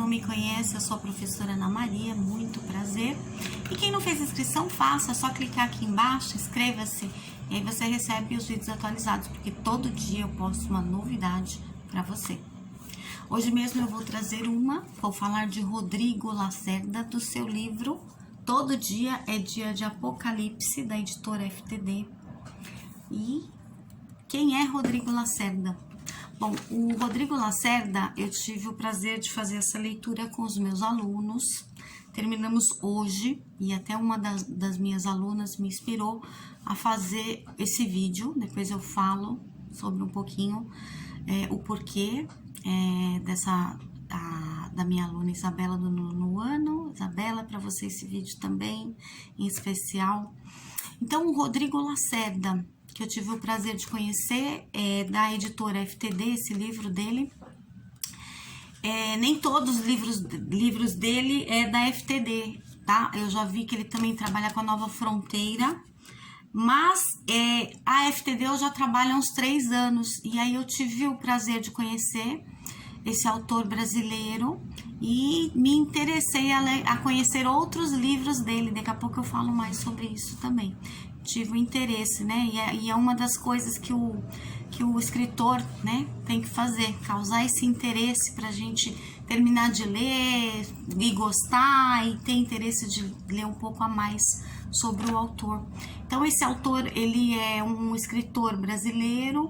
me conhece, eu sou a professora Ana Maria, muito prazer. E quem não fez inscrição, faça, é só clicar aqui embaixo, inscreva-se e aí você recebe os vídeos atualizados, porque todo dia eu posto uma novidade para você. Hoje mesmo eu vou falar de Rodrigo Lacerda, do seu livro Todo Dia é Dia de Apocalipse, da editora FTD. E quem é Rodrigo Lacerda? Bom, o Rodrigo Lacerda, eu tive o prazer de fazer essa leitura com os meus alunos. Terminamos hoje e até uma das minhas alunas me inspirou a fazer esse vídeo. Depois eu falo sobre um pouquinho o porquê da minha aluna Isabela do nono ano. Isabela, para você esse vídeo também, em especial. Então, o Rodrigo Lacerda, que eu tive o prazer de conhecer, da editora FTD, esse livro dele. Nem todos os livros dele é da FTD, tá? Eu já vi que ele também trabalha com a Nova Fronteira, mas a FTD eu já trabalho há uns 3 anos, e aí eu tive o prazer de conhecer esse autor brasileiro e me interessei a conhecer outros livros dele. Daqui a pouco eu falo mais sobre isso também. Tive o interesse, né? E é uma das coisas que o escritor, né, tem que fazer, causar esse interesse pra gente terminar de ler e gostar e ter interesse de ler um pouco a mais sobre o autor. Então, esse autor, ele é um escritor brasileiro.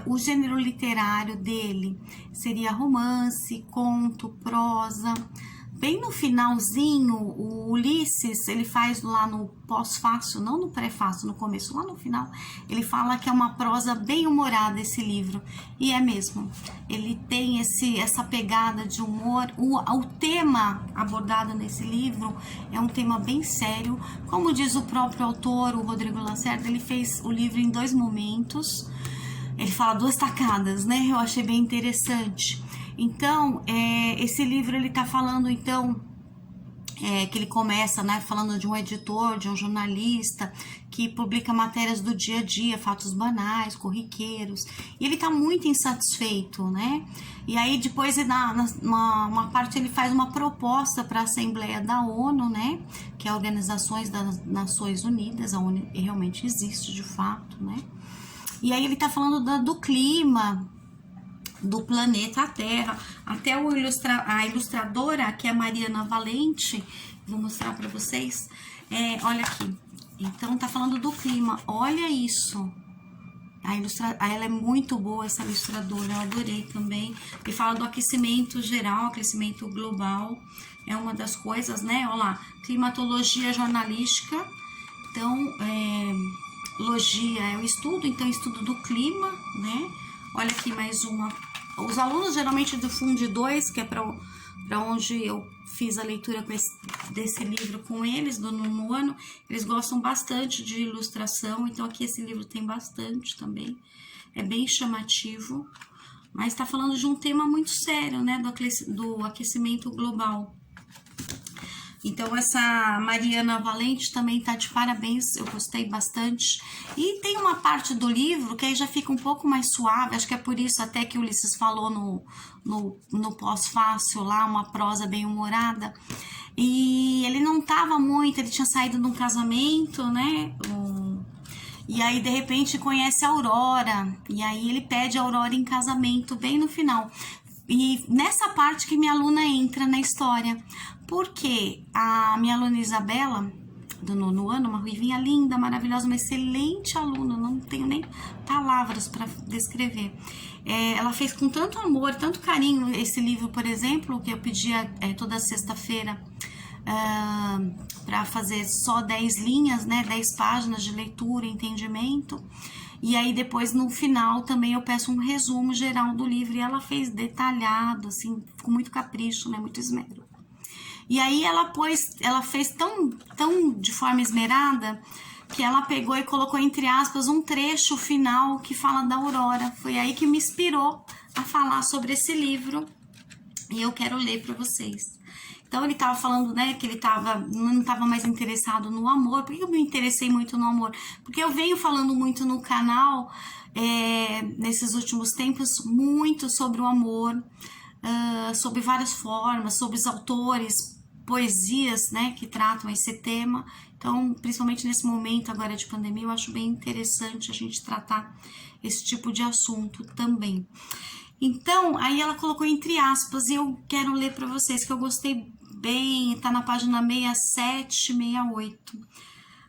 O gênero literário dele seria romance, conto, prosa. Bem no finalzinho, o Ulisses, ele faz lá no pós-fácil, não no pré-fácil, no começo, lá no final, ele fala que é uma prosa bem humorada esse livro, e é mesmo. Ele tem essa pegada de humor. O tema abordado nesse livro é um tema bem sério. Como diz o próprio autor, o Rodrigo Lacerda, ele fez o livro em 2 momentos. Ele fala 2 tacadas, né? Eu achei bem interessante. Então, esse livro, ele tá falando, então, que ele começa, né, falando de um editor, de um jornalista, que publica matérias do dia a dia, fatos banais, corriqueiros, e ele tá muito insatisfeito, né? E aí, depois, uma parte, ele faz uma proposta para a Assembleia da ONU, né, que é a Organização das Nações Unidas. A ONU realmente existe, de fato, né? E aí ele tá falando do clima, do planeta Terra. Até a ilustradora, que é a Mariana Valente, vou mostrar para vocês. Olha aqui. Então, tá falando do clima. Olha isso. Ela é muito boa, essa ilustradora. Eu adorei também. E fala do aquecimento geral, aquecimento global. É uma das coisas, né? Olha lá. Climatologia jornalística. Então, logia é o estudo. Então, estudo do clima, né? Olha aqui mais uma. Os alunos geralmente do Fundo 2, que é para onde eu fiz a leitura desse livro com eles, do nono ano, eles gostam bastante de ilustração. Então, aqui esse livro tem bastante também. É bem chamativo, mas está falando de um tema muito sério, né? Do aquecimento global. Então, essa Mariana Valente também tá de parabéns, eu gostei bastante. E tem uma parte do livro que aí já fica um pouco mais suave, acho que é por isso até que o Ulisses falou no pós-fácil lá, uma prosa bem humorada. E ele não tava muito, ele tinha saído de um casamento, né? E aí, de repente, conhece a Aurora, e aí ele pede a Aurora em casamento, bem no final. E nessa parte que minha aluna entra na história, porque a minha aluna Isabela, do nono ano, uma ruivinha linda, maravilhosa, uma excelente aluna, não tenho nem palavras para descrever. Ela fez com tanto amor, tanto carinho esse livro, por exemplo, que eu pedia toda sexta-feira para fazer só 10 linhas, né, 10 páginas de leitura e entendimento. E aí depois no final também eu peço um resumo geral do livro, e ela fez detalhado, assim, com muito capricho, né, muito esmero. E aí ela fez tão de forma esmerada que ela pegou e colocou entre aspas um trecho final que fala da Aurora. Foi aí que me inspirou a falar sobre esse livro, e eu quero ler para vocês. Então ele estava falando, né, que ele não estava mais interessado no amor. Por que eu me interessei muito no amor? Porque eu venho falando muito no canal, nesses últimos tempos, muito sobre o amor, sobre várias formas, sobre os autores, poesias, né, que tratam esse tema. Então, principalmente nesse momento agora de pandemia, eu acho bem interessante a gente tratar esse tipo de assunto também. Então, aí ela colocou entre aspas, e eu quero ler para vocês, que eu gostei bem, tá na página 67, 68.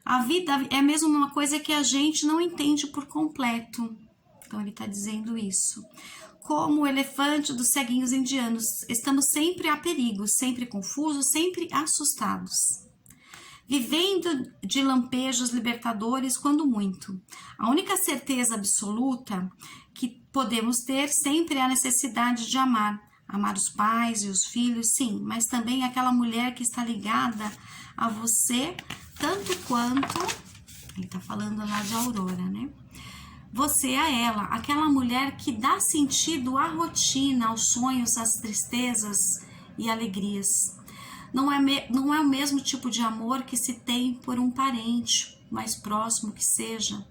A vida é mesmo uma coisa que a gente não entende por completo. Então, ele tá dizendo isso. Como o elefante dos ceguinhos indianos, estamos sempre a perigo, sempre confusos, sempre assustados. Vivendo de lampejos libertadores, quando muito. A única certeza absoluta que podemos ter sempre é a necessidade de amar. Amar os pais e os filhos, sim, mas também aquela mulher que está ligada a você, tanto quanto... Ele está falando lá de Aurora, né? Você a ela, aquela mulher que dá sentido à rotina, aos sonhos, às tristezas e alegrias. Não é o mesmo tipo de amor que se tem por um parente, mais próximo que seja.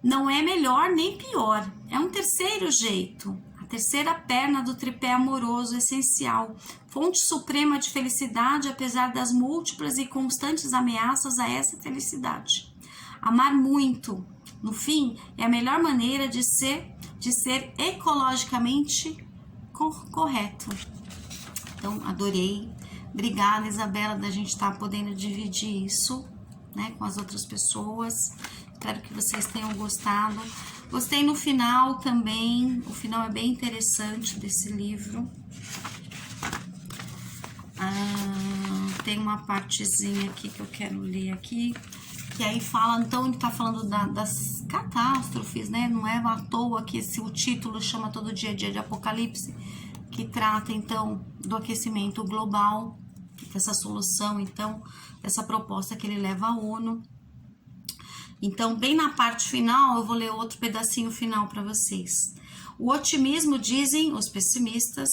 Não é melhor nem pior, é um terceiro jeito, a terceira perna do tripé amoroso essencial, fonte suprema de felicidade apesar das múltiplas e constantes ameaças a essa felicidade. Amar muito, no fim, é a melhor maneira de ser ecologicamente correto. Então, adorei. Obrigada, Isabela, da gente estar podendo dividir isso, né, com as outras pessoas. Espero que vocês tenham gostado. Gostei no final também. O final é bem interessante desse livro. Tem uma partezinha aqui que eu quero ler aqui. Que aí fala, então ele tá falando das catástrofes, né? Não é à toa que o título chama Todo Dia de Apocalipse, que trata então do aquecimento global, dessa solução, então, dessa proposta que ele leva à ONU. Então, bem na parte final, eu vou ler outro pedacinho final para vocês. O otimismo, dizem os pessimistas,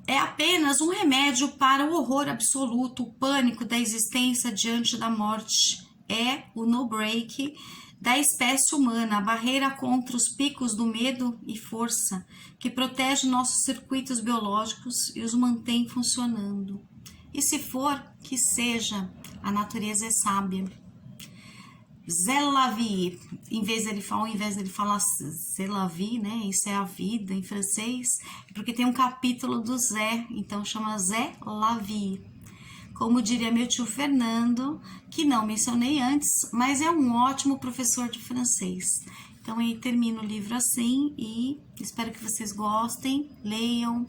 é apenas um remédio para o horror absoluto, o pânico da existência diante da morte. É o no-break da espécie humana, a barreira contra os picos do medo e força, que protege nossos circuitos biológicos e os mantém funcionando. E se for, que seja, a natureza é sábia. C'est la vie, ao invés dele falar c'est la vie, né? Isso é a vida em francês, porque tem um capítulo do Zé, então chama C'est la vie. Como diria meu tio Fernando, que não mencionei antes, mas é um ótimo professor de francês. Então aí termino o livro assim e espero que vocês gostem, leiam.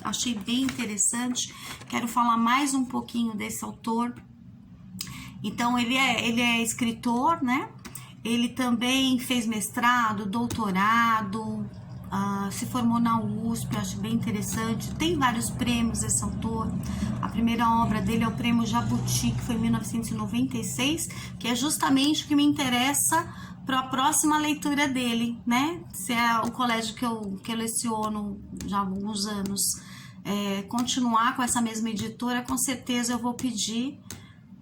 Achei bem interessante. Quero falar mais um pouquinho desse autor. Então, ele é escritor, né? Ele também fez mestrado, doutorado, se formou na USP, eu acho bem interessante. Tem vários prêmios esse autor. A primeira obra dele é o Prêmio Jabuti, que foi em 1996, que é justamente o que me interessa para a próxima leitura dele, né? Se é o colégio que eu leciono já há alguns anos, continuar com essa mesma editora, com certeza eu vou pedir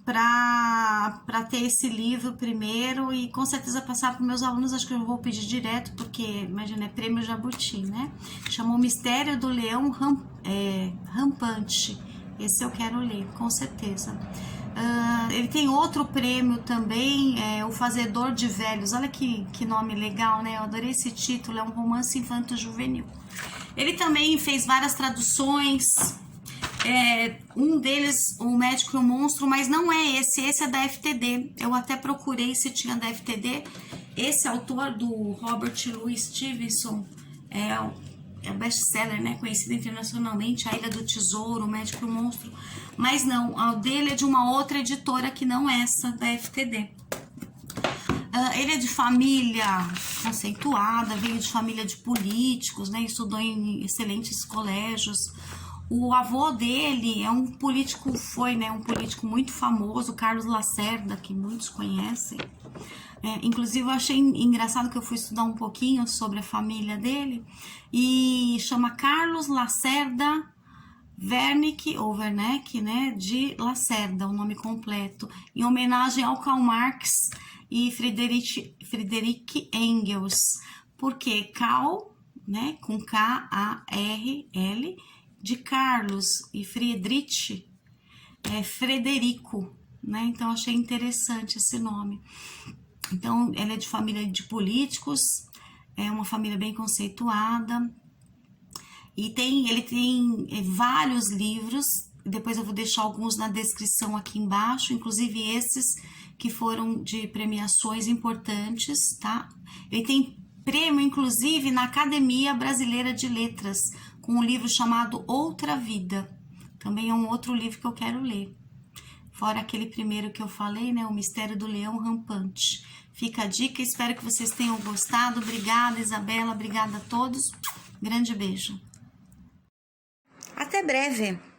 para ter esse livro primeiro e com certeza passar para meus alunos. Acho que eu vou pedir direto, porque imagina, é Prêmio Jabuti, né? Chamou Mistério do Leão Rampante. Esse eu quero ler, com certeza. Ele tem outro prêmio também, O Fazedor de Velhos. Olha que nome legal, né? Eu adorei esse título, é um romance infanto-juvenil. Ele também fez várias traduções. Um deles, O Médico e o Monstro, mas não é esse é da FTD. Eu até procurei se tinha da FTD. Esse autor do Robert Louis Stevenson é o best-seller, né, conhecido internacionalmente, A Ilha do Tesouro, O Médico e o Monstro, mas não, o dele é de uma outra editora que não é essa, da FTD. Ele é de família conceituada, veio de família de políticos, né, estudou em excelentes colégios. O avô dele é um político, um político muito famoso, Carlos Lacerda, que muitos conhecem. Inclusive, eu achei engraçado que eu fui estudar um pouquinho sobre a família dele, e chama Carlos Lacerda Wernicke, ou Werneck, né, de Lacerda, o nome completo, em homenagem ao Karl Marx e Friedrich Engels. Por quê? Karl né? Com K-A-R-L, de Carlos, e Friedrich é Frederico, né? Então, achei interessante esse nome. Então, ela é de família de políticos, é uma família bem conceituada, e ele tem vários livros, depois eu vou deixar alguns na descrição aqui embaixo, inclusive esses que foram de premiações importantes, tá? Ele tem prêmio, inclusive, na Academia Brasileira de Letras, com um livro chamado Outra Vida. Também é um outro livro que eu quero ler. Fora aquele primeiro que eu falei, né? O Mistério do Leão Rampante. Fica a dica, espero que vocês tenham gostado. Obrigada, Isabela, obrigada a todos. Grande beijo. Até breve!